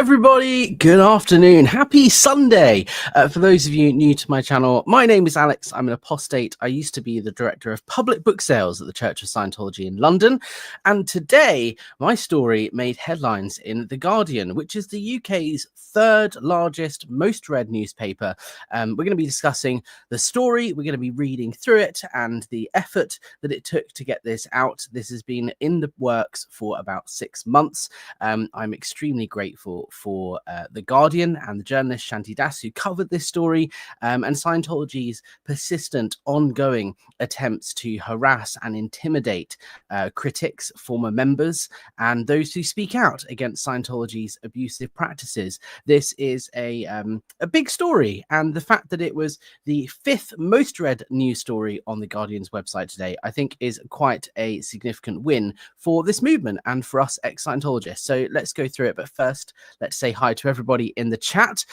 everybody, good afternoon, happy Sunday. For those of you new to my channel, my name is Alex. I'm an apostate. I used to be the director of public book sales at the Church of Scientology in London, and today my story made headlines in The Guardian, which is the UK's third largest, most read newspaper. We're going to be discussing the story, we're going to be reading through it and the effort that it took to get this out. This has been in the works for about 6 months. I'm extremely grateful for The Guardian and the journalist Shanti Das who covered this story, and Scientology's persistent, ongoing attempts to harass and intimidate critics, former members, and those who speak out against Scientology's abusive practices. This is a big story, and the fact that it was the 5th most read news story on The Guardian's website today, I think is quite a significant win for this movement and for us ex-Scientologists. So let's go through it. But first, let's say hi to everybody in the chat.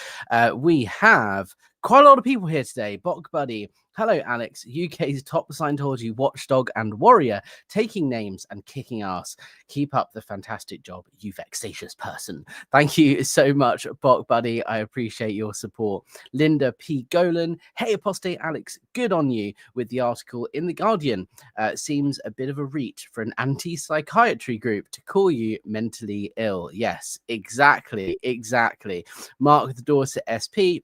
We have quite a lot of people here today. Bok Buddy, hello Alex, UK's top Scientology watchdog and warrior, taking names and kicking ass. Keep up the fantastic job, you vexatious person. Thank you so much, Bok Buddy. I appreciate your support. Linda P. Golan, hey apostate Alex, good on you with the article in The Guardian. Seems a bit of a reach for an anti-psychiatry group to call you mentally ill. Yes, exactly. Mark the Dorset SP.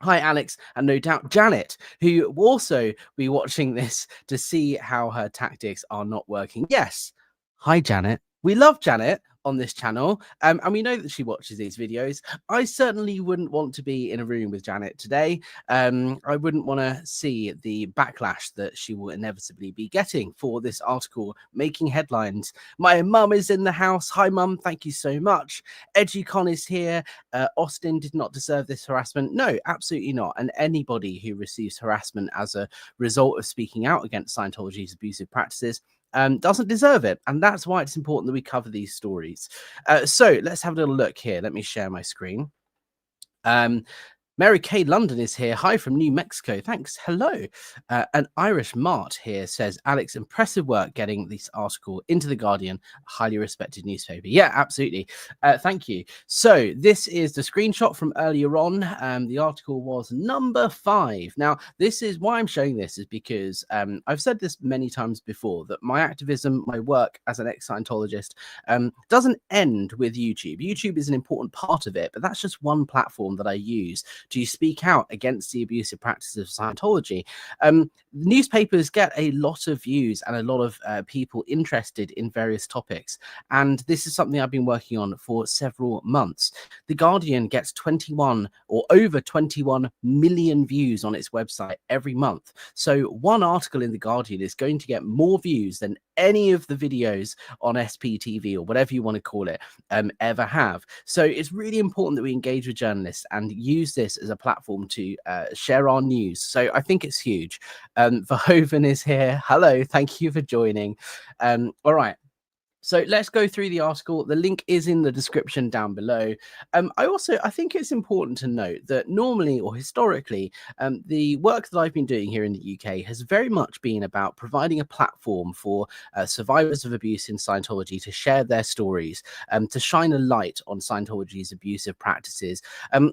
Hi, Alex, and no doubt Janet, who will also be watching this to see how her tactics are not working. Yes. Hi, Janet. We love Janet on this channel, and we know that she watches these videos. I certainly wouldn't want to be in a room with Janet today. I wouldn't want to see the backlash that she will inevitably be getting for this article making headlines. My mum is in the house. Hi, mum. Thank you so much. EduCon is here. Austin did not deserve this harassment. No, absolutely not. And anybody who receives harassment as a result of speaking out against Scientology's abusive practices doesn't deserve it, and that's why it's important that we cover these stories. So let's have a little look here. Let me share my screen. Mary Kay London is here. Hi from New Mexico. Thanks. Hello. An Irish Mart here says, Alex, impressive work getting this article into The Guardian, highly respected newspaper. Yeah, absolutely. Thank you. So this is the screenshot from earlier on. The article was number 5. Now, this is why I'm showing this is because I've said this many times before, that my activism, my work as an ex-Scientologist doesn't end with YouTube. YouTube is an important part of it, but that's just one platform that I use to speak out against the abusive practices of Scientology. Newspapers get a lot of views and a lot of people interested in various topics, and this is something I've been working on for several months. The Guardian gets 21 or over 21 million views on its website every month. So one article in The Guardian is going to get more views than any of the videos on SPTV or whatever you want to call it ever have. So it's really important that we engage with journalists and use this as a platform to share our news. So I think it's huge. Verhoeven is here. Hello, thank you for joining. All right. So let's go through the article. The link is in the description down below. I think it's important to note that normally or historically, the work that I've been doing here in the UK has very much been about providing a platform for survivors of abuse in Scientology to share their stories, to shine a light on Scientology's abusive practices.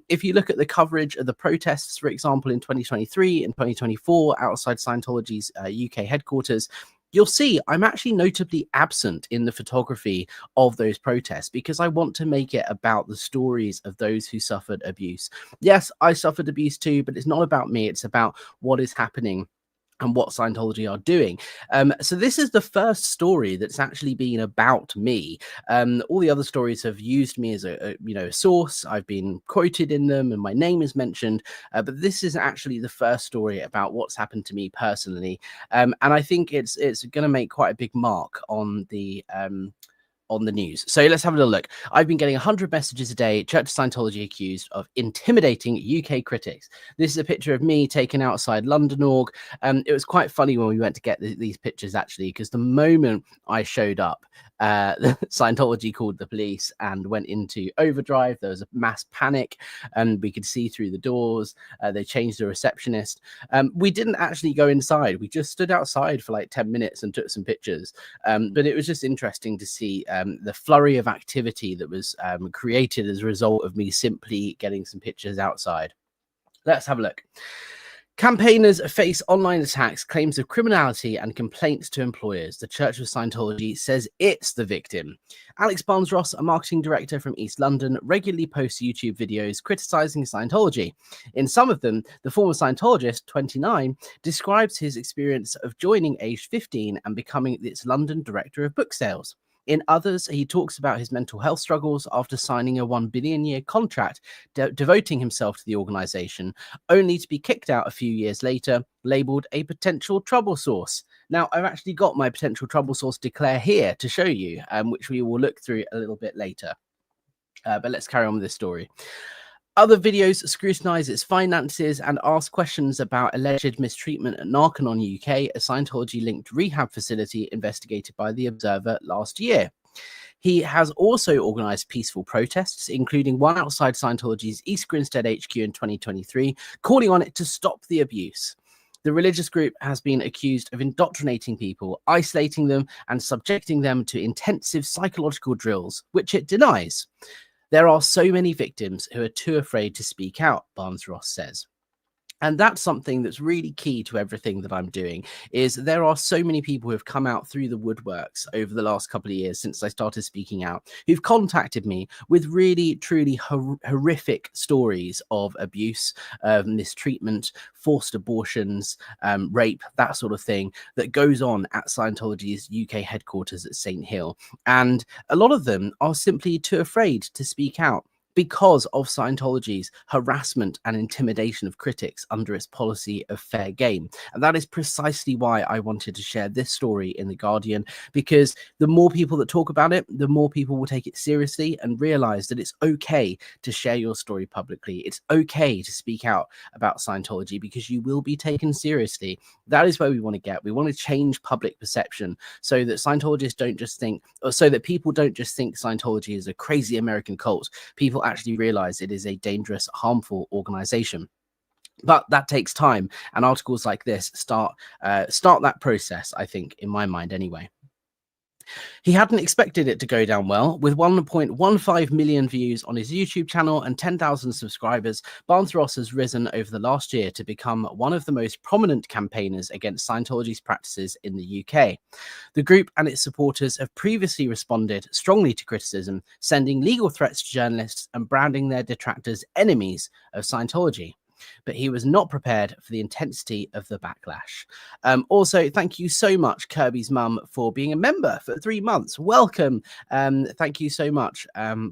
If you look at the coverage of the protests, for example, in 2023 and 2024 outside Scientology's UK headquarters, you'll see I'm actually notably absent in the photography of those protests because I want to make it about the stories of those who suffered abuse. Yes, I suffered abuse too, but it's not about me. It's about what is happening and what Scientology are doing. So this is the first story that's actually been about me. All the other stories have used me as a source. I've been quoted in them and my name is mentioned, but this is actually the first story about what's happened to me personally. And I think it's going to make quite a big mark on the news. So let's have a little look. I've been getting 100 messages a day. Church of Scientology accused of intimidating UK critics. This is a picture of me taken outside London Org. It was quite funny when we went to get these pictures actually, because the moment I showed up, Scientology called the police and went into overdrive. There was a mass panic and we could see through the doors. They changed the receptionist. We didn't actually go inside. We just stood outside for like 10 minutes and took some pictures. But it was just interesting to see the flurry of activity that was created as a result of me simply getting some pictures outside. Let's have a look. Campaigners face online attacks, claims of criminality, and complaints to employers. The Church of Scientology says it's the victim. Alex Barnes-Ross, a marketing director from East London, regularly posts YouTube videos criticizing Scientology. In some of them, the former Scientologist, 29, describes his experience of joining aged 15 and becoming its London director of book sales. In others, he talks about his mental health struggles after signing a $1 billion contract, devoting himself to the organization, only to be kicked out a few years later, labeled a potential trouble source. Now, I've actually got my potential trouble source declare here to show you, which we will look through a little bit later. But let's carry on with this story. Other videos scrutinize its finances and ask questions about alleged mistreatment at Narconon UK, a Scientology-linked rehab facility investigated by The Observer last year. He has also organised peaceful protests, including one outside Scientology's East Grinstead HQ in 2023, calling on it to stop the abuse. The religious group has been accused of indoctrinating people, isolating them, and subjecting them to intensive psychological drills, which it denies. There are so many victims who are too afraid to speak out, Barnes-Ross says. And that's something that's really key to everything that I'm doing, is there are so many people who have come out through the woodworks over the last couple of years since I started speaking out, who've contacted me with really, truly horrific stories of abuse, mistreatment, forced abortions, rape, that sort of thing that goes on at Scientology's UK headquarters at St. Hill. And a lot of them are simply too afraid to speak out, because of Scientology's harassment and intimidation of critics under its policy of fair game. And that is precisely why I wanted to share this story in The Guardian, because the more people that talk about it, the more people will take it seriously and realize that it's okay to share your story publicly. It's okay to speak out about Scientology because you will be taken seriously. That is where we want to get. We want to change public perception so that Scientologists don't just think, or so that people don't just think Scientology is a crazy American cult. People actually realize it is a dangerous, harmful organization. But that takes time, and articles like this start that process, I think, in my mind anyway. He hadn't expected it to go down well. With 1.15 million views on his YouTube channel and 10,000 subscribers, Barnes-Ross has risen over the last year to become one of the most prominent campaigners against Scientology's practices in the UK. The group and its supporters have previously responded strongly to criticism, sending legal threats to journalists and branding their detractors enemies of Scientology. But he was not prepared for the intensity of the backlash. Also, thank you so much, Kirby's mum, for being a member for 3 months. Welcome. Thank you so much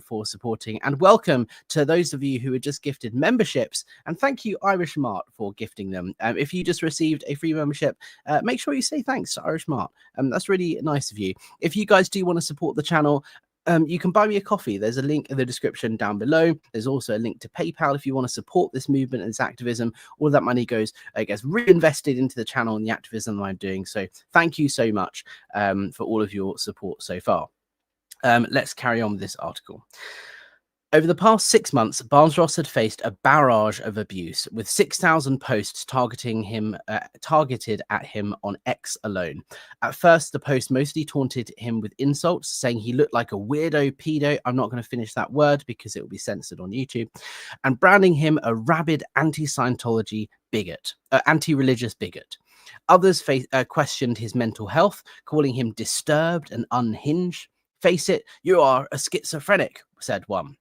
for supporting, and welcome to those of you who are just gifted memberships. And thank you, Irish Mart, for gifting them. If you just received a free membership, make sure you say thanks to Irish Mart. That's really nice of you. If you guys do want to support the channel, you can buy me a coffee. There's a link in the description down below. There's also a link to PayPal if you want to support this movement and this activism. All that money gets reinvested into the channel and the activism that I'm doing. So thank you so much for all of your support so far. Let's carry on with this article. Over the past 6 months, Barnes-Ross had faced a barrage of abuse, with 6,000 posts targeted at him on X alone. At first, the post mostly taunted him with insults, saying he looked like a weirdo pedo. I'm not going to finish that word because it will be censored on YouTube, and branding him a rabid anti-Scientology bigot, anti-religious bigot. Others questioned his mental health, calling him disturbed and unhinged. "Face it, you are a schizophrenic," said one.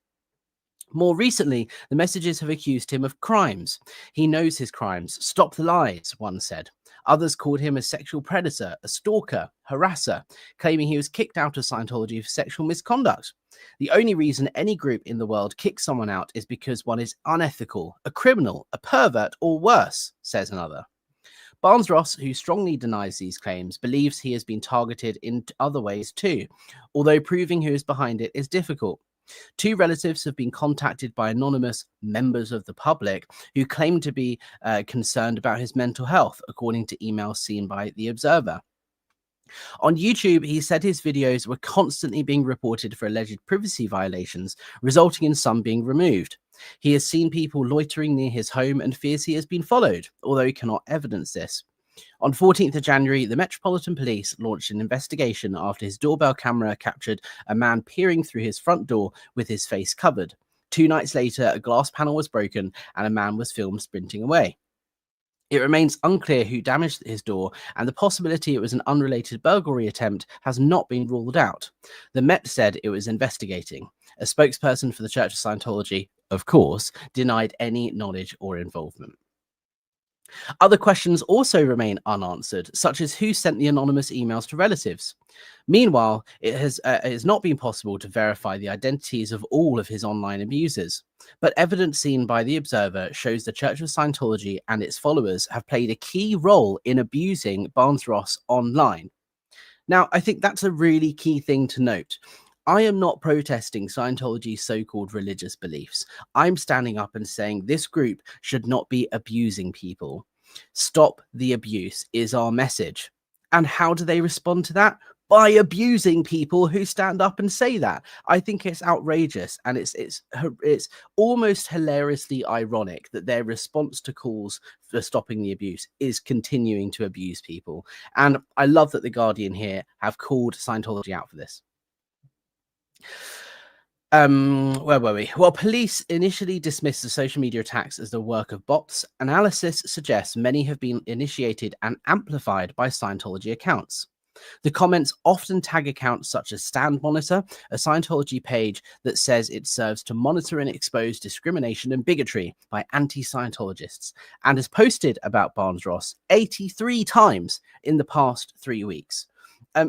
More recently, the messages have accused him of crimes. "He knows his crimes. Stop the lies," one said. Others called him a sexual predator, a stalker, harasser, claiming he was kicked out of Scientology for sexual misconduct. "The only reason any group in the world kicks someone out is because one is unethical, a criminal, a pervert, or worse," says another. Barnes-Ross, who strongly denies these claims, believes he has been targeted in other ways too, although proving who is behind it is difficult. 2 relatives have been contacted by anonymous members of the public who claim to be concerned about his mental health, according to emails seen by The Observer. On YouTube, he said his videos were constantly being reported for alleged privacy violations, resulting in some being removed. He has seen people loitering near his home and fears he has been followed, although he cannot evidence this. On 14th of January, the Metropolitan Police launched an investigation after his doorbell camera captured a man peering through his front door with his face covered. 2 nights later, a glass panel was broken and a man was filmed sprinting away. It remains unclear who damaged his door, and the possibility it was an unrelated burglary attempt has not been ruled out. The Met said it was investigating. A spokesperson for the Church of Scientology, of course, denied any knowledge or involvement. Other questions also remain unanswered, such as who sent the anonymous emails to relatives. Meanwhile, it has not been possible to verify the identities of all of his online abusers, but evidence seen by the Observer shows the Church of Scientology and its followers have played a key role in abusing Barnes-Ross online. Now, I think that's a really key thing to note. I am not protesting Scientology's so-called religious beliefs. I'm standing up and saying this group should not be abusing people. Stop the abuse is our message. And how do they respond to that? By abusing people who stand up and say that. I think it's outrageous, and it's almost hilariously ironic that their response to calls for stopping the abuse is continuing to abuse people. And I love that The Guardian here have called Scientology out for this. Where were we? While police initially dismissed the social media attacks as the work of bots, analysis suggests many have been initiated and amplified by Scientology accounts. The comments often tag accounts such as Stand Monitor, a Scientology page that says it serves to monitor and expose discrimination and bigotry by anti-Scientologists, and has posted about Barnes-Ross 83 times in the past 3 weeks.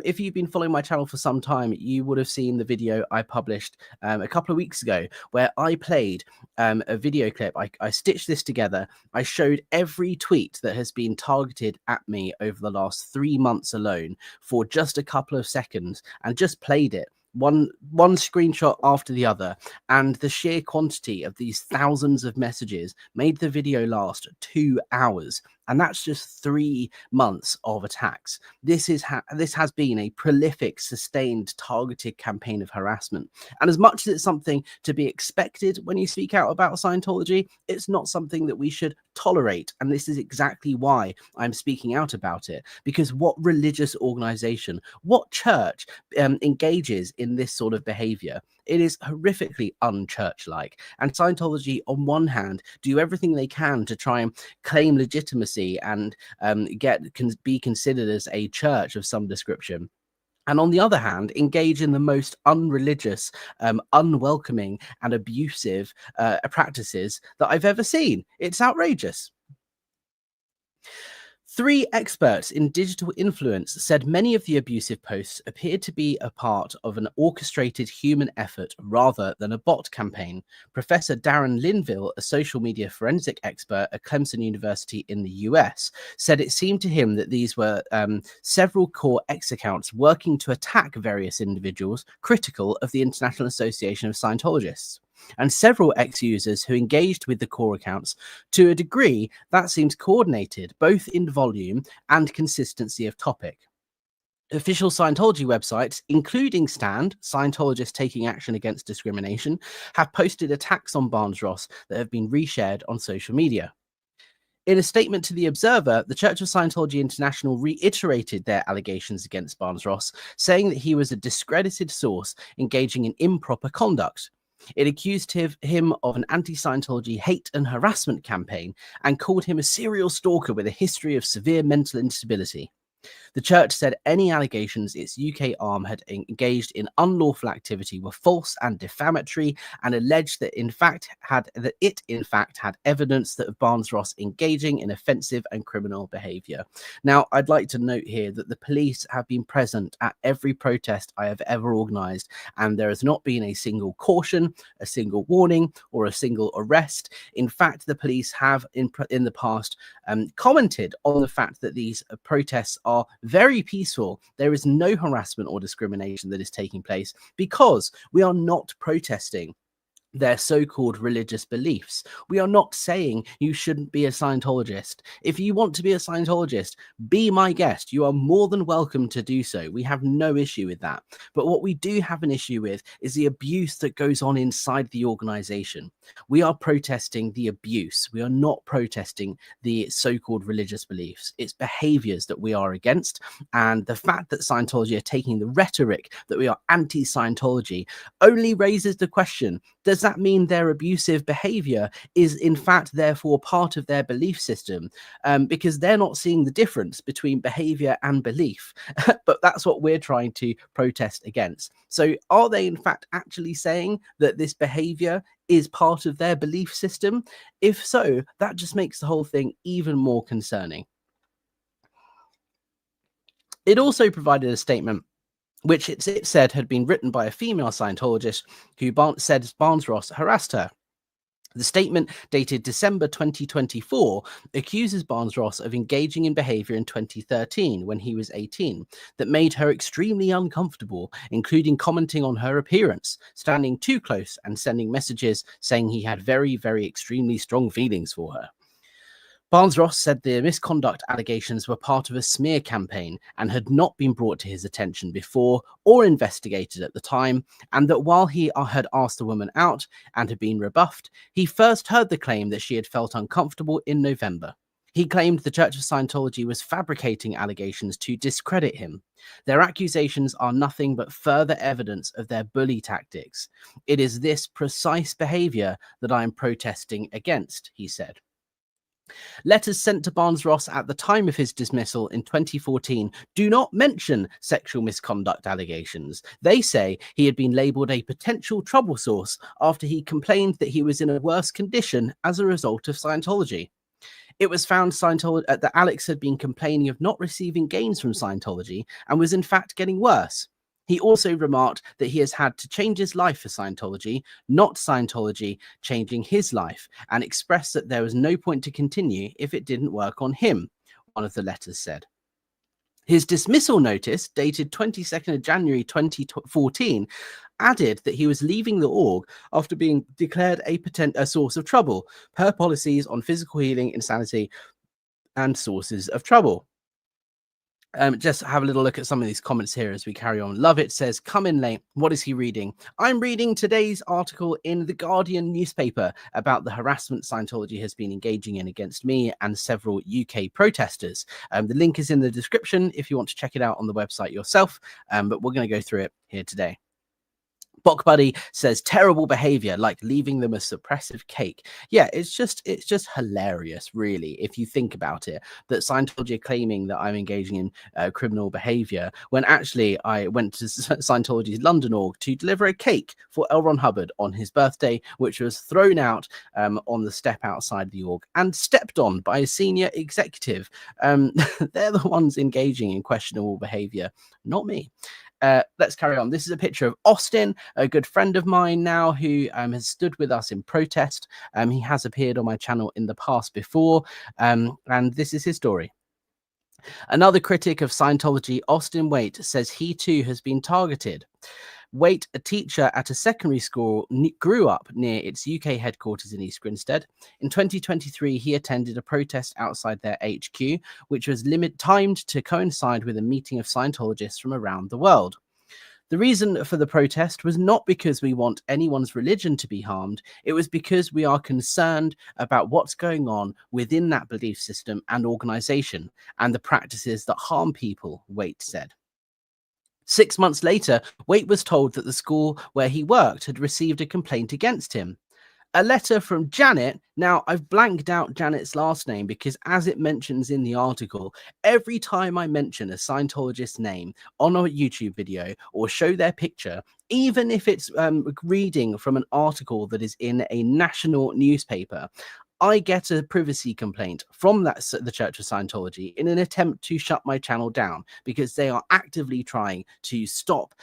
If you've been following my channel for some time, you would have seen the video I published a couple of weeks ago where I played a video clip. I stitched this together. I showed every tweet that has been targeted at me over the last 3 months alone for just a couple of seconds and just played it. One screenshot after the other, and the sheer quantity of these thousands of messages made the video last 2 hours, and that's just 3 months of attacks. This has been a prolific, sustained, targeted campaign of harassment, and as much as it's something to be expected when you speak out about Scientology, it's not something that we should tolerate, and this is exactly why I'm speaking out about it, because what religious organization, what church engages in this sort of behavior? It is horrifically unchurch-like. And Scientology, on one hand, do everything they can to try and claim legitimacy and be considered as a church of some description. And on the other hand, engage in the most unreligious, unwelcoming and abusive practices that I've ever seen. It's outrageous. 3 experts in digital influence said many of the abusive posts appeared to be a part of an orchestrated human effort rather than a bot campaign. Professor Darren Linville, a social media forensic expert at Clemson University in the US, said it seemed to him that these were several core X accounts working to attack various individuals critical of the International Association of Scientologists, and several X-users who engaged with the core accounts to a degree that seems coordinated, both in volume and consistency of topic. Official Scientology websites, including Stand, Scientologists Taking Action Against Discrimination, have posted attacks on Barnes-Ross that have been reshared on social media. In a statement to The Observer, the Church of Scientology International reiterated their allegations against Barnes-Ross, saying that he was a discredited source engaging in improper conduct. It accused him of an anti-Scientology hate and harassment campaign and called him a serial stalker with a history of severe mental instability. The church said any allegations its UK arm had engaged in unlawful activity were false and defamatory, and alleged that it in fact had evidence that of Barnes-Ross engaging in offensive and criminal behaviour. Now, I'd like to note here that the police have been present at every protest I have ever organised, and there has not been a single caution, a single warning, or a single arrest. In fact, the police have in the past commented on the fact that these protests are very peaceful. There is no harassment or discrimination that is taking place because we are not protesting their so-called religious beliefs. We are not saying you shouldn't be a Scientologist. If you want to be a Scientologist, be my guest. You are more than welcome to do so. We have no issue with that. But what we do have an issue with is the abuse that goes on inside the organization. We are protesting the abuse. We are not protesting the so-called religious beliefs. It's behaviors that we are against. And the fact that Scientology are taking the rhetoric that we are anti-Scientology only raises the question, does that mean their abusive behavior is in fact therefore part of their belief system? Because they're not seeing the difference between behavior and belief. But that's what we're trying to protest against. So are they in fact actually saying that this behavior is part of their belief system? If so, that just makes the whole thing even more concerning. It also provided a statement which it said had been written by a female Scientologist who said Barnes-Ross harassed her. The statement, dated December 2024, accuses Barnes-Ross of engaging in behavior in 2013 when he was 18 that made her extremely uncomfortable, including commenting on her appearance, standing too close, and sending messages saying he had very, very extremely strong feelings for her. Barnes-Ross said the misconduct allegations were part of a smear campaign and had not been brought to his attention before or investigated at the time, and that while he had asked the woman out and had been rebuffed, he first heard the claim that she had felt uncomfortable in November. He claimed the Church of Scientology was fabricating allegations to discredit him. Their accusations are nothing but further evidence of their bully tactics. It is this precise behavior that I am protesting against, he said. Letters sent to Barnes-Ross at the time of his dismissal in 2014 do not mention sexual misconduct allegations. They say he had been labelled a potential trouble source after he complained that he was in a worse condition as a result of Scientology. It was found that Alex had been complaining of not receiving gains from Scientology and was in fact getting worse. He also remarked that he has had to change his life for Scientology, not Scientology changing his life, and expressed that there was no point to continue if it didn't work on him, one of the letters said. His dismissal notice, dated 22nd of January 2014, added that he was leaving the org after being declared a source of trouble, per policies on physical healing, insanity, and sources of trouble. Just have a little look at some of these comments here as we carry on. Love It says, come in late. What is he reading? I'm reading today's article in the Guardian newspaper about the harassment Scientology has been engaging in against me and several UK protesters. The link is in the description if you want to check it out on the website yourself, but we're going to go through it here today. Bok Buddy says terrible behavior, like leaving them a suppressive cake. Yeah, it's just hilarious, really, if you think about it, that Scientology are claiming that I'm engaging in criminal behavior when actually I went to Scientology's London org to deliver a cake for L. Ron Hubbard on his birthday, which was thrown out on the step outside the org and stepped on by a senior executive. They're the ones engaging in questionable behavior, not me. Let's carry on. This is a picture of Austin, a good friend of mine now who has stood with us in protest. He has appeared on my channel in the past before, and this is his story. Another critic of Scientology, Austin Waite, says he too has been targeted. Waite, a teacher at a secondary school, grew up near its UK headquarters in East Grinstead. In 2023, he attended a protest outside their HQ, which was timed to coincide with a meeting of Scientologists from around the world. The reason for the protest was not because we want anyone's religion to be harmed. It was because we are concerned about what's going on within that belief system and organization and the practices that harm people, Waite said. 6 months later, Waite was told that the school where he worked had received a complaint against him. A letter from Janet. Now, I've blanked out Janet's last name because, as it mentions in the article, every time I mention a Scientologist's name on a YouTube video or show their picture, even if it's reading from an article that is in a national newspaper, I get a privacy complaint from the Church of Scientology in an attempt to shut my channel down because they are actively trying to stop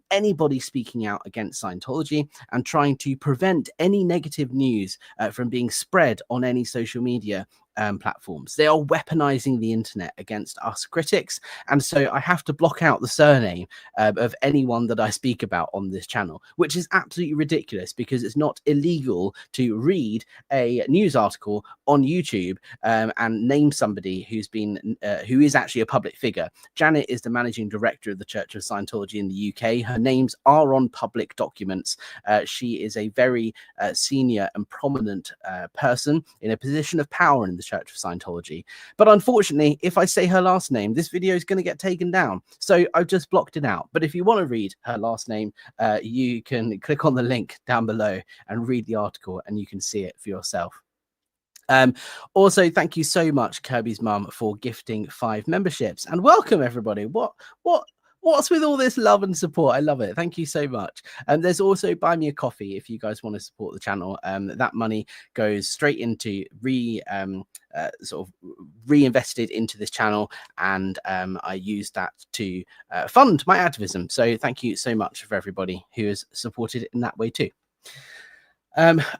anybody speaking out against Scientology and trying to prevent any negative news from being spread on any social media platforms. They are weaponizing the internet against us critics. And so I have to block out the surname of anyone that I speak about on this channel, which is absolutely ridiculous because it's not illegal to read a news article on YouTube and name somebody who is actually a public figure. Janet is the managing director of the Church of Scientology in the UK. Her names are on public documents. She is a very senior and prominent person in a position of power in the Church of Scientology. But unfortunately, if I say her last name, this video is going to get taken down. So I've just blocked it out. But if you want to read her last name, you can click on the link down below and read the article and you can see it for yourself. Also, thank you so much, Kirby's mum, for gifting 5 memberships, and welcome everybody. What's with all this love and support? I love it. Thank you so much. And there's also buy me a coffee if you guys want to support the channel. That money goes straight into sort of reinvested into this channel, and I use that to fund my activism. So thank you so much for everybody who has supported it in that way too.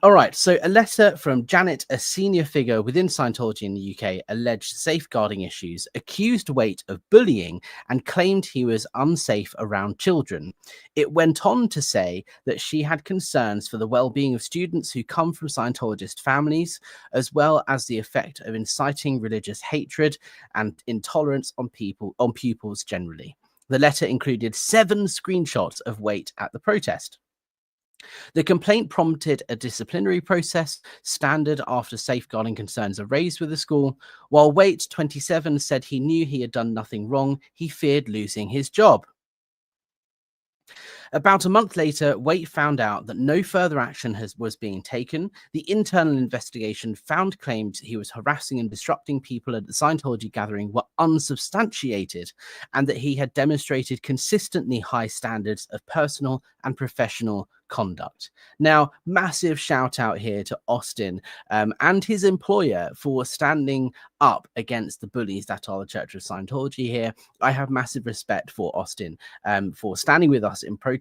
All right, so a letter from Janet, a senior figure within Scientology in the UK, alleged safeguarding issues, accused Waite of bullying, and claimed he was unsafe around children. It went on to say that she had concerns for the well-being of students who come from Scientologist families, as well as the effect of inciting religious hatred and intolerance on pupils generally. The letter included 7 screenshots of Waite at the protest. The complaint prompted a disciplinary process, standard after safeguarding concerns are raised with the school. While Waite, 27, said he knew he had done nothing wrong, he feared losing his job. About a month later, Waite found out that no further action was being taken. The internal investigation found claims he was harassing and disrupting people at the Scientology gathering were unsubstantiated, and that he had demonstrated consistently high standards of personal and professional conduct. Now, massive shout out here to Austin and his employer for standing up against the bullies that are the Church of Scientology here. I have massive respect for Austin for standing with us in protest,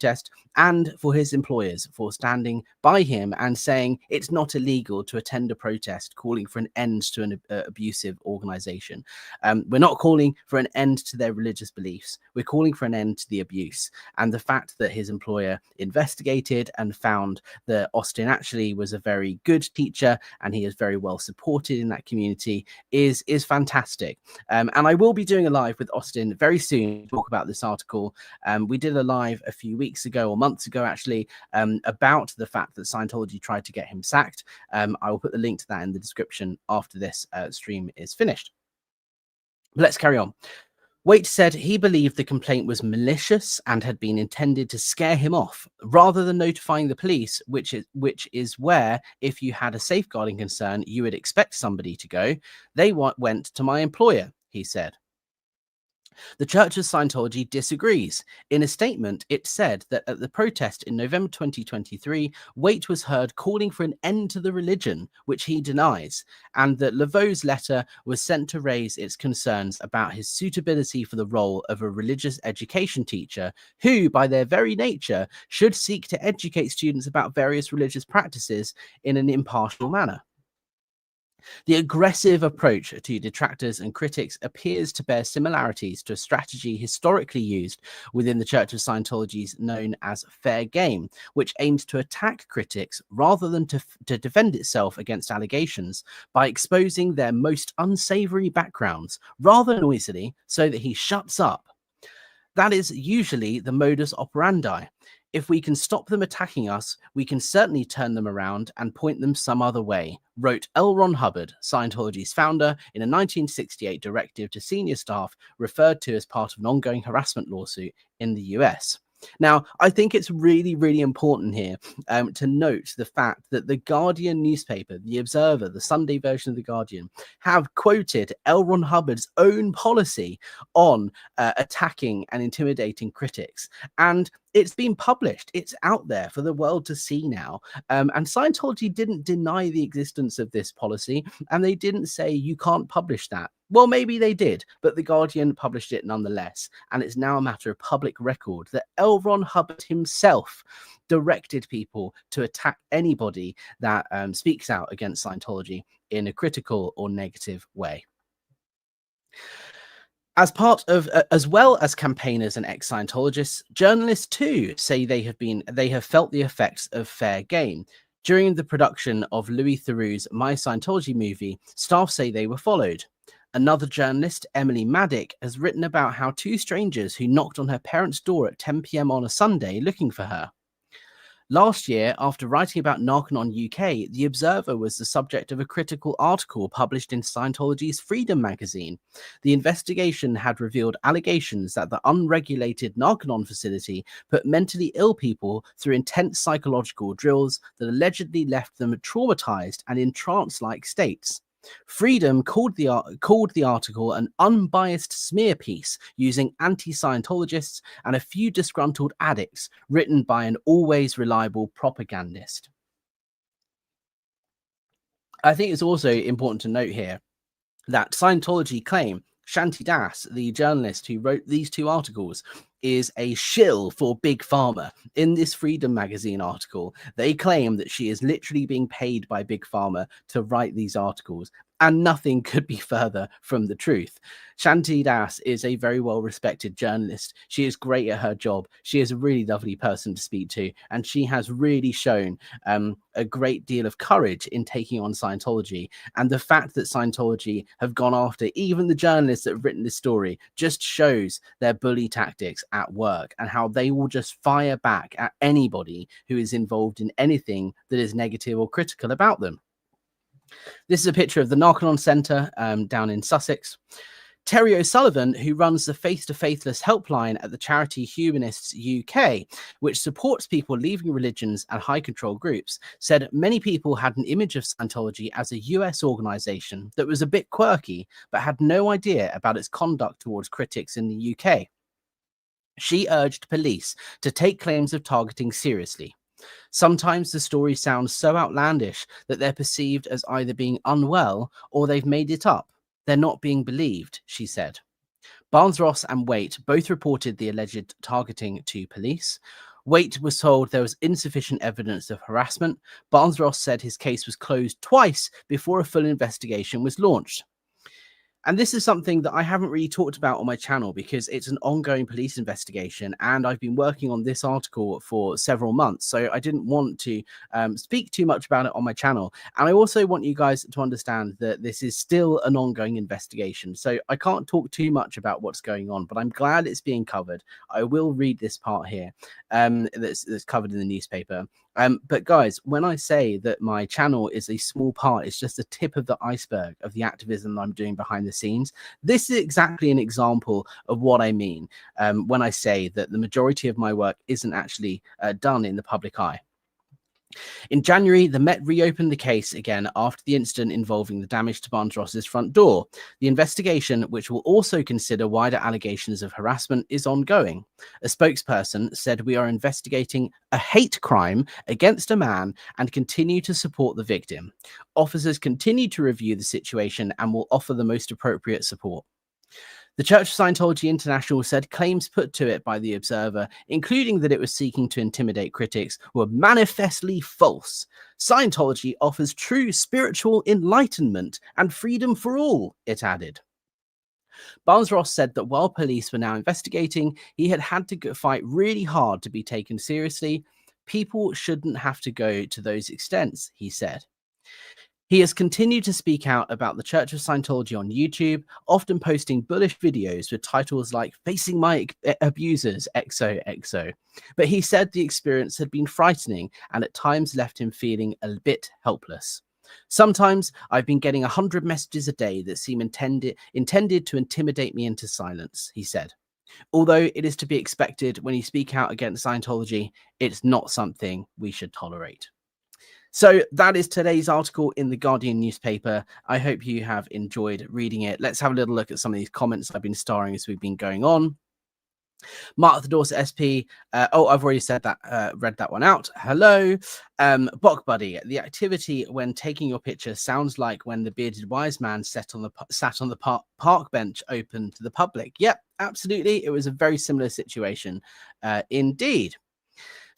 and for his employers for standing by him and saying it's not illegal to attend a protest calling for an end to an abusive organization. We're not calling for an end to their religious beliefs. We're calling for an end to the abuse. And the fact that his employer investigated and found that Austin actually was a very good teacher and he is very well supported in that community is fantastic. And I will be doing a live with Austin very soon to talk about this article. We did a live a few weeks ago, or months ago actually, about the fact that Scientology tried to get him sacked. I will put the link to that in the description after this stream is finished. Let's carry on. Waite said he believed the complaint was malicious and had been intended to scare him off, rather than notifying the police, which is where, if you had a safeguarding concern, you would expect somebody to go. They went to my employer, he said. The Church of Scientology disagrees. In a statement, it said that at the protest in November 2023, Waite was heard calling for an end to the religion, which he denies, and that Laveau's letter was sent to raise its concerns about his suitability for the role of a religious education teacher, who, by their very nature, should seek to educate students about various religious practices in an impartial manner. The aggressive approach to detractors and critics appears to bear similarities to a strategy historically used within the Church of Scientology known as fair game, which aims to attack critics rather than to defend itself against allegations by exposing their most unsavory backgrounds rather noisily so that he shuts up. That is usually the modus operandi. If we can stop them attacking us, we can certainly turn them around and point them some other way, wrote L. Ron Hubbard, Scientology's founder, in a 1968 directive to senior staff referred to as part of an ongoing harassment lawsuit in the US. Now, I think it's really, really important here to note the fact that the Guardian newspaper, The Observer, the Sunday version of the Guardian, have quoted L. Ron Hubbard's own policy on attacking and intimidating critics. And it's been published. It's out there for the world to see now. And Scientology didn't deny the existence of this policy, and they didn't say you can't publish that. Well, maybe they did, but The Guardian published it nonetheless, and it's now a matter of public record that L. Ron Hubbard himself directed people to attack anybody that speaks out against Scientology in a critical or negative way. As part of, as well as campaigners and ex-Scientologists, journalists too say they have felt the effects of fair game. During the production of Louis Theroux's My Scientology movie, staff say they were followed. Another journalist, Emily Maddock, has written about how two strangers who knocked on her parents' door at 10 p.m. on a Sunday looking for her. Last year, after writing about Narconon UK, The Observer was the subject of a critical article published in Scientology's Freedom magazine. The investigation had revealed allegations that the unregulated Narconon facility put mentally ill people through intense psychological drills that allegedly left them traumatized and in trance-like states. Freedom called the article an unbiased smear piece using anti-Scientologists and a few disgruntled addicts, written by an always reliable propagandist. I think it's also important to note here that Scientology claim Shanti Das, the journalist who wrote these two articles, is a shill for Big Pharma. In this Freedom magazine article, they claim that she is literally being paid by Big Pharma to write these articles, and nothing could be further from the truth. Shanti Das is a very well-respected journalist. She is great at her job. She is a really lovely person to speak to, and she has really shown a great deal of courage in taking on Scientology. And the fact that Scientology have gone after even the journalists that have written this story just shows their bully tactics at work and how they will just fire back at anybody who is involved in anything that is negative or critical about them. This is a picture of the Narconon Centre down in Sussex. Terry O'Sullivan, who runs the Faith to Faithless helpline at the charity Humanists UK, which supports people leaving religions and high control groups, said many people had an image of Scientology as a US organization that was a bit quirky, but had no idea about its conduct towards critics in the UK. She urged police to take claims of targeting seriously. Sometimes the story sounds so outlandish that they're perceived as either being unwell or they've made it up. They're not being believed, she said. Barnes Ross and Waite both reported the alleged targeting to police. Waite was told there was insufficient evidence of harassment. Barnes Ross said his case was closed twice before a full investigation was launched. And this is something that I haven't really talked about on my channel because it's an ongoing police investigation, and I've been working on this article for several months, so I didn't want to speak too much about it on my channel. And I also want you guys to understand that this is still an ongoing investigation, so I can't talk too much about what's going on, but I'm glad it's being covered. I will read this part here that's covered in the newspaper. But guys, when I say that my channel is a small part, it's just the tip of the iceberg of the activism that I'm doing behind the scenes. This is exactly an example of what I mean when I say that the majority of my work isn't actually done in the public eye. In January, the Met reopened the case again after the incident involving the damage to Barnes Ross's front door. The investigation, which will also consider wider allegations of harassment, is ongoing. A spokesperson said, "We are investigating a hate crime against a man and continue to support the victim. Officers continue to review the situation and will offer the most appropriate support." The Church of Scientology International said claims put to it by The Observer, including that it was seeking to intimidate critics, were manifestly false. Scientology offers true spiritual enlightenment and freedom for all, it added. Barnes Ross said that while police were now investigating, he had to fight really hard to be taken seriously. People shouldn't have to go to those extents, he said. He has continued to speak out about the Church of Scientology on YouTube, often posting bullish videos with titles like "Facing My Abusers, XOXO." But he said the experience had been frightening and at times left him feeling a bit helpless. "Sometimes I've been getting 100 messages a day that seem intended to intimidate me into silence," he said. "Although it is to be expected when you speak out against Scientology, it's not something we should tolerate." So that is today's article in the Guardian newspaper. I hope you have enjoyed reading it. Let's have a little look at some of these comments I've been starring as we've been going on. Mark the Dorset SP. Oh, I've already said that, read that one out. Hello. Bok Buddy. The activity when taking your picture sounds like when the bearded wise man sat on the park bench open to the public. Yep, absolutely. It was a very similar situation indeed.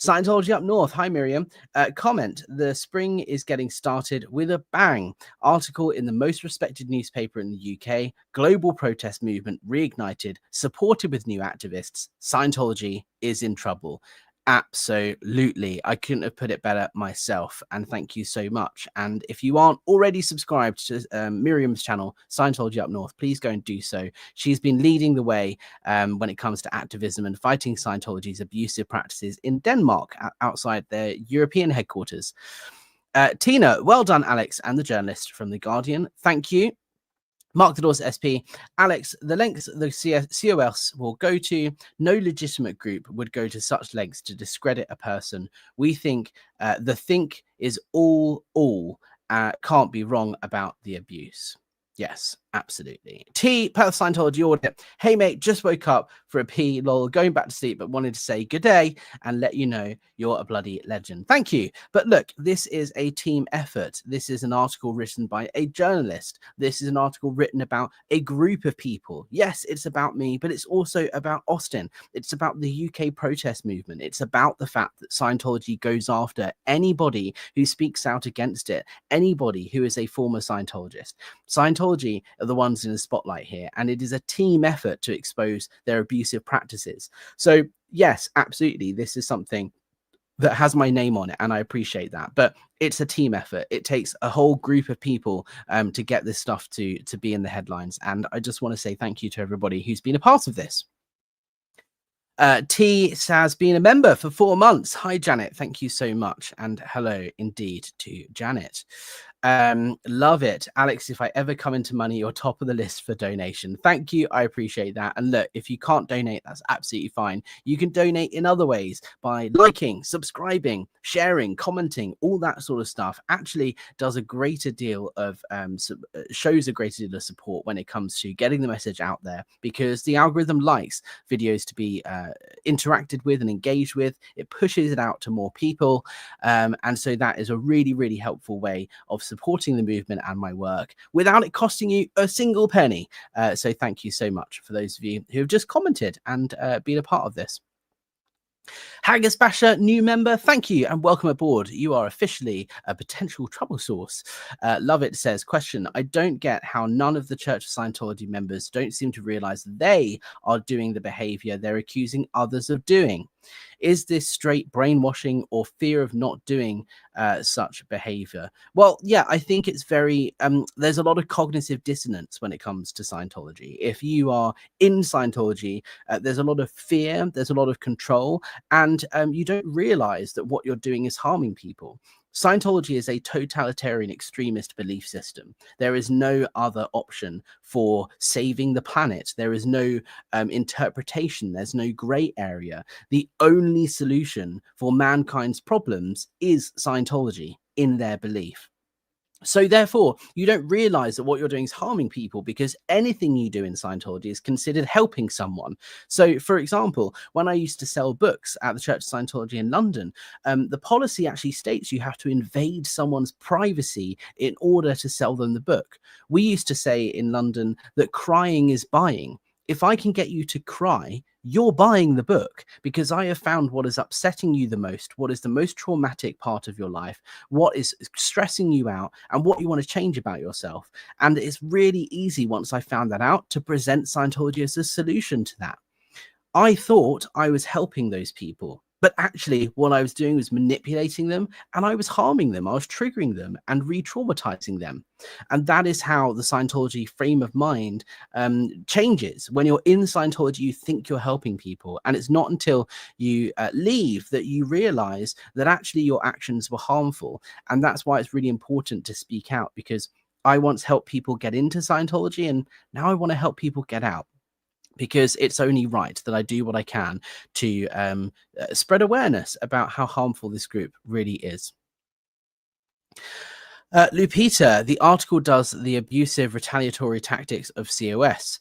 Scientology up north. Hi, Miriam. Comment: the spring is getting started with a bang. Article in the most respected newspaper in the UK. Global protest movement reignited, supported with new activists. Scientology is in trouble. Absolutely. I couldn't have put it better myself. And thank you so much. And if you aren't already subscribed to Miriam's channel, Scientology Up North, please go and do so. She's been leading the way when it comes to activism and fighting Scientology's abusive practices in Denmark outside their European headquarters. Tina, well done, Alex, and the journalist from The Guardian. Thank you. Mark the Doors SP. Alex, the lengths the COS will go to, no legitimate group would go to such lengths to discredit a person. We think the think is all, can't be wrong about the abuse. Yes, absolutely. T, Perth Scientology audit. Hey, mate, just woke up for a pee, lol, going back to sleep, but wanted to say good day and let you know you're a bloody legend. Thank you. But look, this is a team effort. This is an article written by a journalist. This is an article written about a group of people. Yes, it's about me, but it's also about Austin. It's about the UK protest movement. It's about the fact that Scientology goes after anybody who speaks out against it, anybody who is a former Scientologist. Scientology are the ones in the spotlight here, and it is a team effort to expose their abusive practices. So yes, absolutely, this is something that has my name on it, and I appreciate that, but it's a team effort. It takes a whole group of people to get this stuff to be in the headlines, and I just want to say thank you to everybody who's been a part of this. T has been a member for 4 months. Hi, Janet. Thank you so much. And hello indeed to Janet. Love it. Alex, if I ever come into money, you're top of the list for donation. Thank you. I appreciate that. And look, if you can't donate, that's absolutely fine. You can donate in other ways by liking, subscribing, sharing, commenting, all that sort of stuff. Actually does a greater deal of shows a greater deal of support when it comes to getting the message out there, because the algorithm likes videos to be interacted with and engaged with. It pushes it out to more people, and so that is a really, really helpful way of supporting the movement and my work without it costing you a single penny. So thank you so much for those of you who have just commented and been a part of this. Haggis Basher, new member, thank you and welcome aboard. You are officially a potential trouble source. Love it says, question, I don't get how none of the Church of Scientology members don't seem to realize they are doing the behavior they're accusing others of doing. Is this straight brainwashing or fear of not doing such behavior? Well, yeah, I think it's very, there's a lot of cognitive dissonance when it comes to Scientology. If you are in Scientology, there's a lot of fear, there's a lot of control, and you don't realize that what you're doing is harming people. Scientology is a totalitarian extremist belief system. There is no other option for saving the planet. There is no interpretation. There's no gray area. The only solution for mankind's problems is Scientology in their belief. So therefore, you don't realize that what you're doing is harming people, because anything you do in Scientology is considered helping someone. So, for example, when I used to sell books at the Church of Scientology in London, the policy actually states you have to invade someone's privacy in order to sell them the book. We used to say in London that crying is buying. If I can get you to cry, you're buying the book, because I have found what is upsetting you the most, what is the most traumatic part of your life, what is stressing you out, and what you want to change about yourself. And it's really easy, once I found that out, to present Scientology as a solution to that. I thought I was helping those people, but actually what I was doing was manipulating them, and I was harming them. I was triggering them and re-traumatizing them. And that is how the Scientology frame of mind changes. When you're in Scientology, you think you're helping people, and it's not until you leave that you realize that actually your actions were harmful. And that's why it's really important to speak out, because I once helped people get into Scientology, and now I want to help people get out, because it's only right that I do what I can to spread awareness about how harmful this group really is. Lupita, the article does the abusive retaliatory tactics of COS.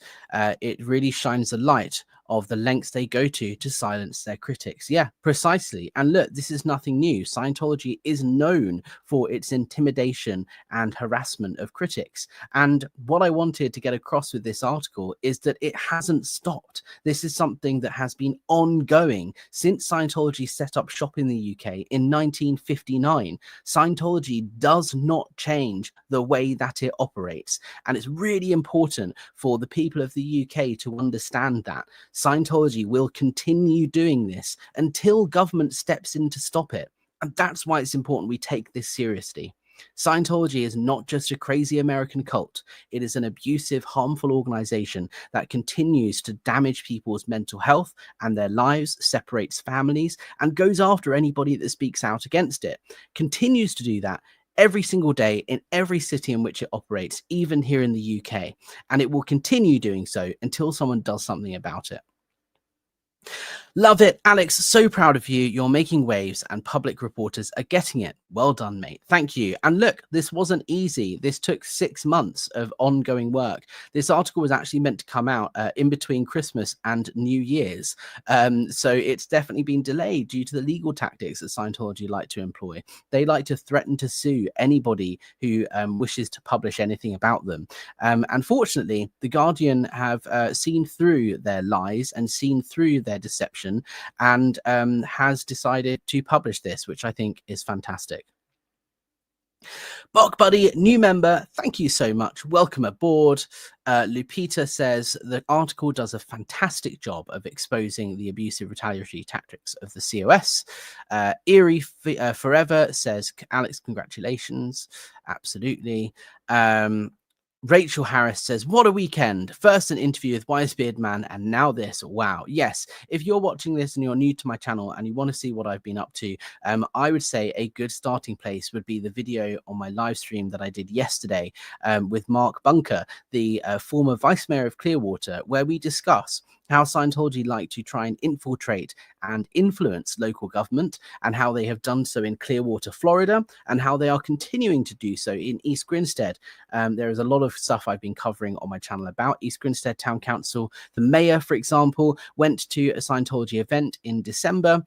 It really shines a light of the lengths they go to silence their critics. Yeah, precisely. And look, this is nothing new. Scientology is known for its intimidation and harassment of critics. And what I wanted to get across with this article is that it hasn't stopped. This is something that has been ongoing since Scientology set up shop in the UK in 1959. Scientology does not change the way that it operates. And it's really important for the people of the UK to understand that Scientology will continue doing this until government steps in to stop it. And that's why it's important we take this seriously. Scientology is not just a crazy American cult. It is an abusive, harmful organization that continues to damage people's mental health and their lives, separates families, and goes after anybody that speaks out against it. Continues to do that every single day in every city in which it operates, even here in the UK. And it will continue doing so until someone does something about it. Love it, Alex. So proud of you. You're making waves and public reporters are getting it. Well done, mate. Thank you. And look, this wasn't easy. This took 6 months of ongoing work. This article was actually meant to come out in between Christmas and New Year's. So it's definitely been delayed due to the legal tactics that Scientology like to employ. They like to threaten to sue anybody who wishes to publish anything about them. Unfortunately, The Guardian have seen through their lies and seen through their deception and has decided to publish this, which I think is fantastic. Bok Buddy, new member, thank you so much. Welcome aboard. Lupita says the article does a fantastic job of exposing the abusive retaliatory tactics of the COS. Eerie Forever says, Alex, congratulations. Absolutely. Rachel Harris says, what a weekend. First an interview with Wise Beard Man and now this. Wow. Yes. If you're watching this and you're new to my channel and you want to see what I've been up to, I would say a good starting place would be the video on my live stream that I did yesterday with Mark Bunker, the former Vice Mayor of Clearwater, where we discuss how Scientology like to try and infiltrate and influence local government, and how they have done so in Clearwater, Florida, and how they are continuing to do so in East Grinstead. There is a lot of stuff I've been covering on my channel about East Grinstead Town Council. The mayor, for example, went to a Scientology event in December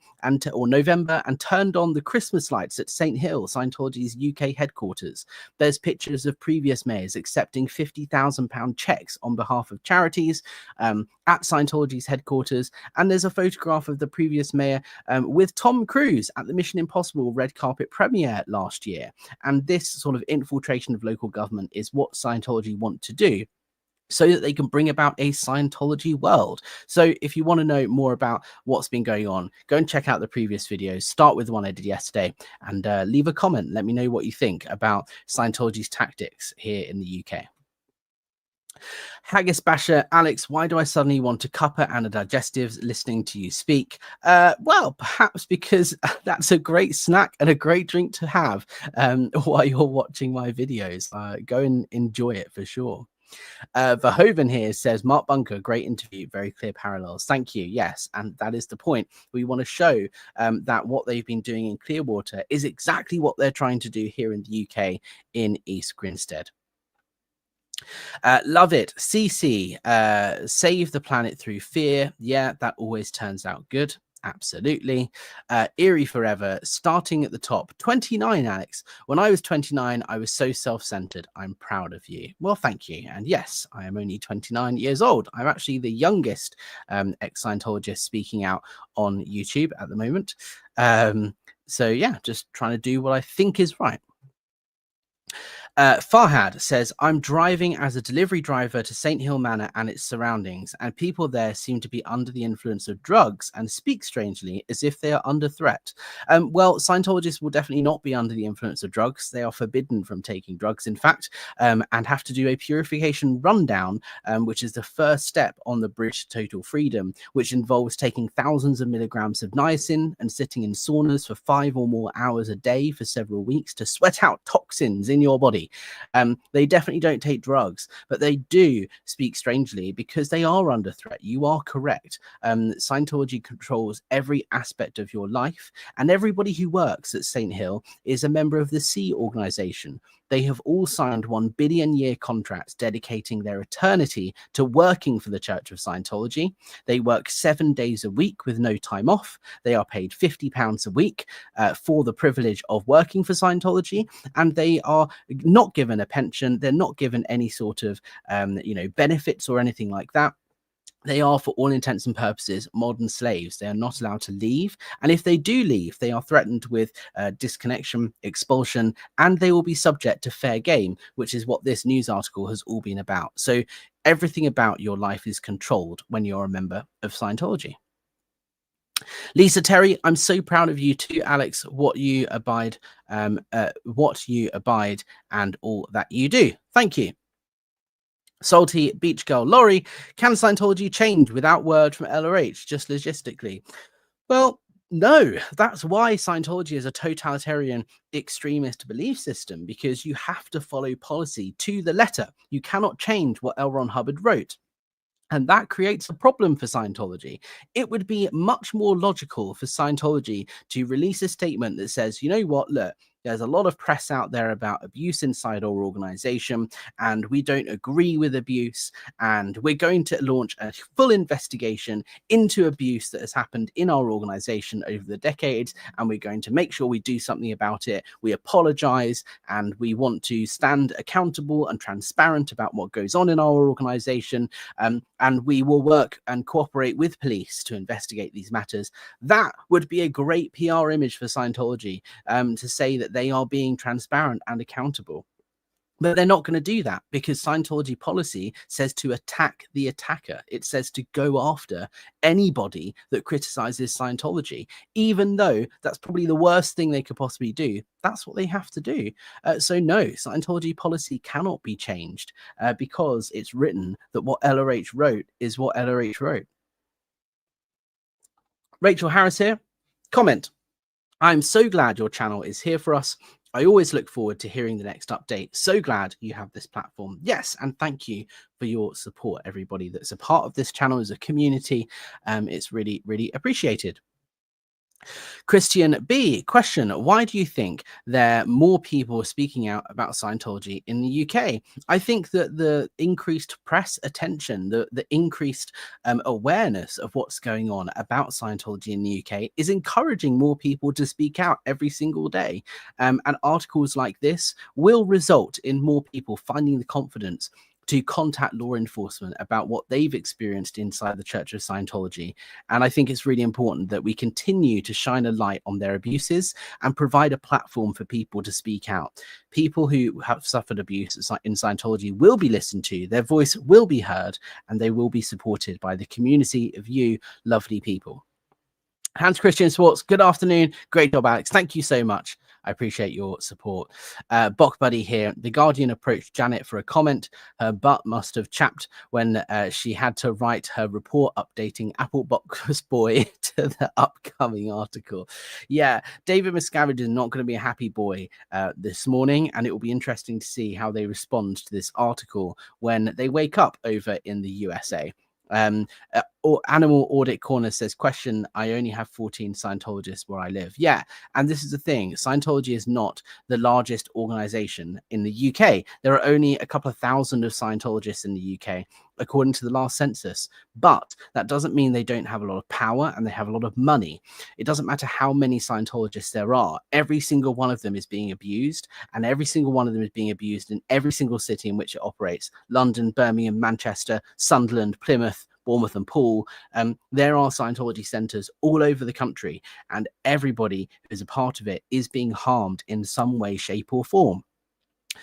or November and turned on the Christmas lights at St. Hill, Scientology's UK headquarters. There's pictures of previous mayors accepting £50,000 checks on behalf of charities at Scientology's headquarters, and there's a photograph of the previous mayor with Tom Cruise at the Mission Impossible red carpet premiere last year. And this sort of infiltration of local government is what Scientology want to do, so that they can bring about a Scientology world. So if you want to know more about what's been going on, go and check out the previous videos. Start with the one I did yesterday and leave a comment. Let me know what you think about Scientology's tactics here in the UK. Haggis Basher, Alex, why do I suddenly want a cuppa and a digestives listening to you speak? Well, perhaps because that's a great snack and a great drink to have while you're watching my videos. Go and enjoy it for sure. Verhoeven here says, Mark Bunker, great interview, very clear parallels. Thank you. Yes, and that is the point. We want to show that what they've been doing in Clearwater is exactly what they're trying to do here in the UK in East Grinstead. Love it. CC, save the planet through fear. Yeah, that always turns out good. Absolutely. Eerie Forever, starting at the top. 29, Alex. When I was 29, I was so self-centered. I'm proud of you. Well, thank you. And yes, I am only 29 years old. I'm actually the youngest ex-Scientologist speaking out on YouTube at the moment. So yeah, just trying to do what I think is right. Farhad says, I'm driving as a delivery driver to St. Hill Manor and its surroundings, and people there seem to be under the influence of drugs and speak strangely as if they are under threat. Well, Scientologists will definitely not be under the influence of drugs. They are forbidden from taking drugs, in fact, and have to do a purification rundown, which is the first step on the bridge to total freedom, which involves taking thousands of milligrams of niacin and sitting in saunas for 5 or more hours a day for several weeks to sweat out toxins in your body. They definitely don't take drugs, but they do speak strangely because they are under threat. You are correct. Scientology controls every aspect of your life, and everybody who works at St. Hill is a member of the C organization. They have all signed 1 billion year contracts dedicating their eternity to working for the Church of Scientology. They work 7 days a week with no time off. They are paid £50 a week for the privilege of working for Scientology, and they are not given a pension. They're not given any sort of benefits or anything like that. They are, for all intents and purposes, modern slaves. They are not allowed to leave. And if they do leave, they are threatened with disconnection, expulsion, and they will be subject to fair game, which is what this news article has all been about. So everything about your life is controlled when you're a member of Scientology. Lisa Terry, I'm so proud of you too, Alex, what you abide and all that you do. Thank you. Salty Beach Girl Laurie, can Scientology change without word from LRH, just logistically? Well, no, that's why Scientology is a totalitarian extremist belief system, because you have to follow policy to the letter. You cannot change what L. Ron Hubbard wrote. And that creates a problem for Scientology. It would be much more logical for Scientology to release a statement that says, you know what, look, there's a lot of press out there about abuse inside our organization, and we don't agree with abuse, and we're going to launch a full investigation into abuse that has happened in our organization over the decades, and we're going to make sure we do something about it. We apologize, and we want to stand accountable and transparent about what goes on in our organization, and we will work and cooperate with police to investigate these matters. That would be a great PR image for Scientology, to say that they are being transparent and accountable. But they're not going to do that, because Scientology policy says to attack the attacker. It says to go after anybody that criticizes Scientology, even though that's probably the worst thing they could possibly do. That's what they have to do. So no, Scientology policy cannot be changed because it's written that what LRH wrote is what LRH wrote. Rachel Harris here. Comment. I'm so glad your channel is here for us. I always look forward to hearing the next update. So glad you have this platform. Yes, and thank you for your support, everybody that's a part of this channel as a community. It's really, really appreciated. Christian B, question, why do you think there are more people speaking out about Scientology in the UK? I think that the increased press attention, the increased awareness of what's going on about Scientology in the UK is encouraging more people to speak out every single day. And articles like this will result in more people finding the confidence to contact law enforcement about what they've experienced inside the Church of Scientology. And I think it's really important that we continue to shine a light on their abuses and provide a platform for people to speak out. People who have suffered abuse in Scientology will be listened to, their voice will be heard, and they will be supported by the community of you lovely people. Hans Christian Sports, good afternoon. Great job, Alex. Thank you so much. I appreciate your support. Bok Buddy here. The Guardian approached Janet for a comment. Her butt must have chapped when she had to write her report updating Apple Box Boy to the upcoming article. Yeah, David Miscavige is not going to be a happy boy this morning, and it will be interesting to see how they respond to this article when they wake up over in the USA. Animal Audit Corner says, question, I only have 14 Scientologists where I live. Yeah, and this is the thing, Scientology is not the largest organization in the UK. There are only a couple of thousand of Scientologists in the UK according to the last census, but that doesn't mean they don't have a lot of power and they have a lot of money. It doesn't matter how many Scientologists there are, every single one of them is being abused, and every single one of them is being abused in every single city in which it operates. London, Birmingham, Manchester, Sunderland, Plymouth, Bournemouth and Poole. There are Scientology centers all over the country, and everybody who's a part of it is being harmed in some way, shape or form.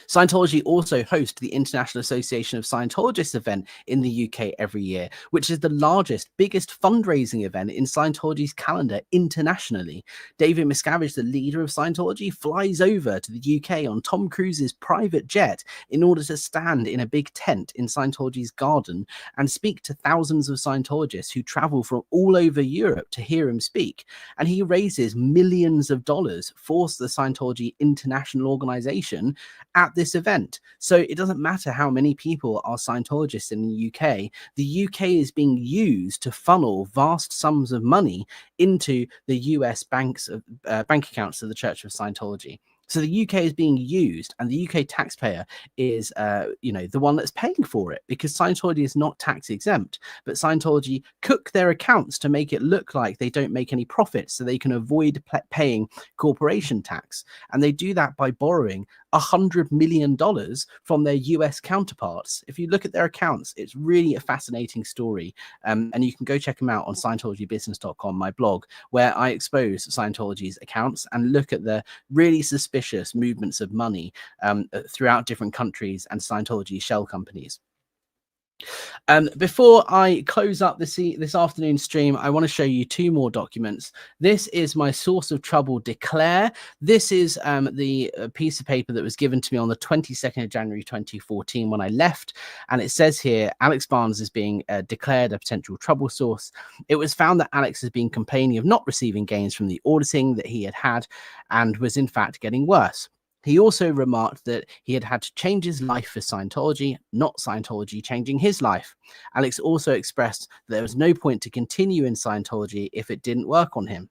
Scientology also hosts the International Association of Scientologists event in the UK every year, which is the largest, biggest fundraising event in Scientology's calendar internationally. David Miscavige, the leader of Scientology, flies over to the UK on Tom Cruise's private jet in order to stand in a big tent in Scientology's garden and speak to thousands of Scientologists who travel from all over Europe to hear him speak. And he raises millions of dollars for the Scientology International Organization at this event. So it doesn't matter how many people are Scientologists in the UK is being used to funnel vast sums of money into the US bank accounts of the Church of Scientology. So the UK is being used, and the UK taxpayer is, the one that's paying for it, because Scientology is not tax exempt. But Scientology cook their accounts to make it look like they don't make any profits, so they can avoid paying corporation tax. And they do that by borrowing $100 million from their US counterparts. If you look at their accounts, it's really a fascinating story. And you can go check them out on scientologybusiness.com, my blog, where I expose Scientology's accounts and look at the really suspicious movements of money throughout different countries and Scientology shell companies. Before I close up this afternoon stream, I want to show you two more documents. This is my source of trouble declare. This is the piece of paper that was given to me on the 22nd of January 2014 when I left, and it says here Alex Barnes is being declared a potential trouble source. It was found that Alex has been complaining of not receiving gains from the auditing that he had and was in fact getting worse. He also remarked that he had had to change his life for Scientology, not Scientology changing his life. Alex also expressed that there was no point to continue in Scientology if it didn't work on him.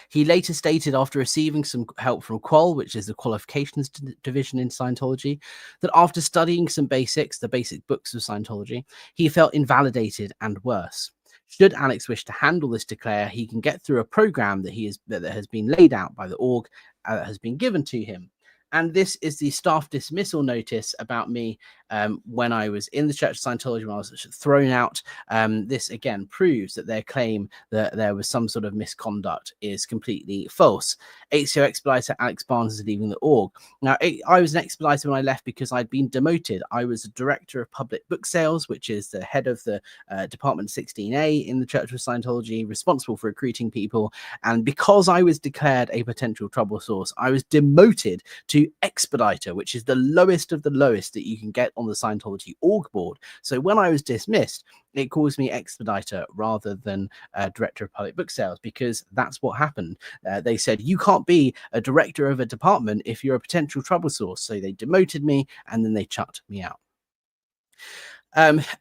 He later stated, after receiving some help from Qual, which is the qualifications division in Scientology, that after studying some basics, the basic books of Scientology, he felt invalidated and worse. Should Alex wish to handle this declare, he can get through a program that has been laid out by the org that has been given to him. And this is the staff dismissal notice about me when I was in the Church of Scientology, when I was thrown out. This again proves that their claim that there was some sort of misconduct is completely false. HCO expediter Alex Barnes is leaving the org. Now, I was an expediter when I left because I'd been demoted. I was a director of public book sales, which is the head of the Department 16A in the Church of Scientology, responsible for recruiting people. And because I was declared a potential trouble source, I was demoted to expediter, which is the lowest of the lowest that you can get on the Scientology org board. So when I was dismissed, it calls me expediter rather than director of public book sales, because that's what happened. They said, you can't be a director of a department if you're a potential trouble source. So they demoted me and then they chucked me out.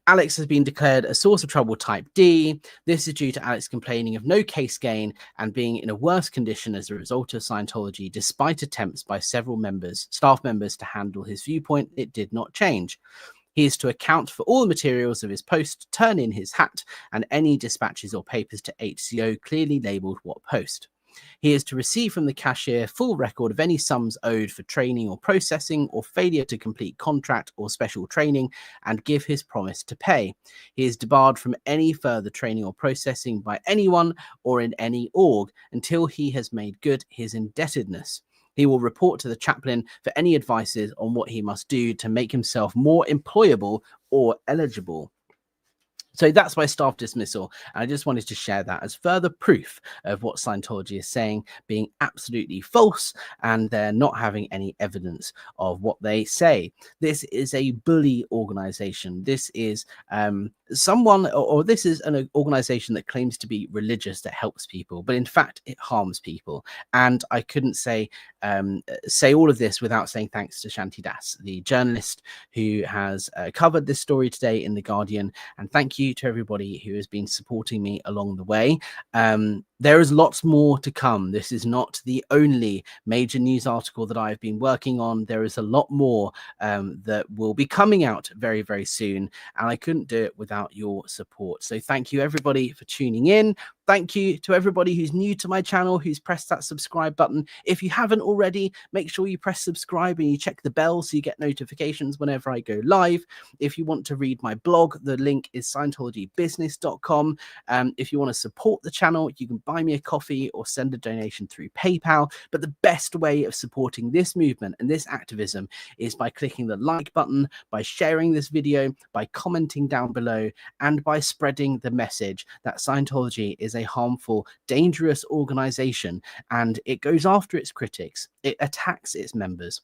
Alex has been declared a source of trouble type D. This is due to Alex complaining of no case gain and being in a worse condition as a result of Scientology, despite attempts by several staff members to handle his viewpoint. It did not change. He is to account for all the materials of his post, turn in his hat, and any dispatches or papers to HCO clearly labelled what post. He is to receive from the cashier full record of any sums owed for training or processing or failure to complete contract or special training and give his promise to pay. He is debarred from any further training or processing by anyone or in any org until he has made good his indebtedness. He will report to the chaplain for any advices on what he must do to make himself more employable or eligible. So that's my staff dismissal. And I just wanted to share that as further proof of what Scientology is saying being absolutely false, and they're not having any evidence of what they say. This is a bully organization. This is this is an organization that claims to be religious, that helps people, but in fact it harms people. And I couldn't say all of this without saying thanks to Shanti Das, the journalist who has covered this story today in The Guardian. And thank you to everybody who has been supporting me along the way. There is lots more to come. This is not the only major news article that I've been working on. There is a lot more that will be coming out very, very soon. And I couldn't do it without your support. So thank you, everybody, for tuning in. Thank you to everybody who's new to my channel, who's pressed that subscribe button. If you haven't already, make sure you press subscribe and you check the bell so you get notifications whenever I go live. If you want to read my blog, the link is scientologybusiness.com. If you want to support the channel, you can buy me a coffee or send a donation through PayPal. But the best way of supporting this movement and this activism is by clicking the like button, by sharing this video, by commenting down below, and by spreading the message that Scientology is a harmful, dangerous organization, and it goes after its critics. It attacks its members.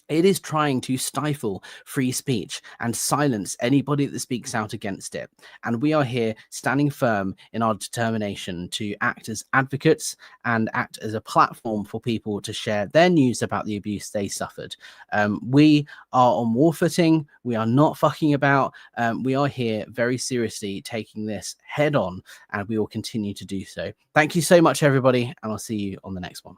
It is trying to stifle free speech and silence anybody that speaks out against it. And we are here standing firm in our determination to act as advocates and act as a platform for people to share their news about the abuse they suffered. We are on war footing. We are not fucking about. We are here very seriously taking this head on, and we will continue to do so. Thank you so much, everybody, and I'll see you on the next one.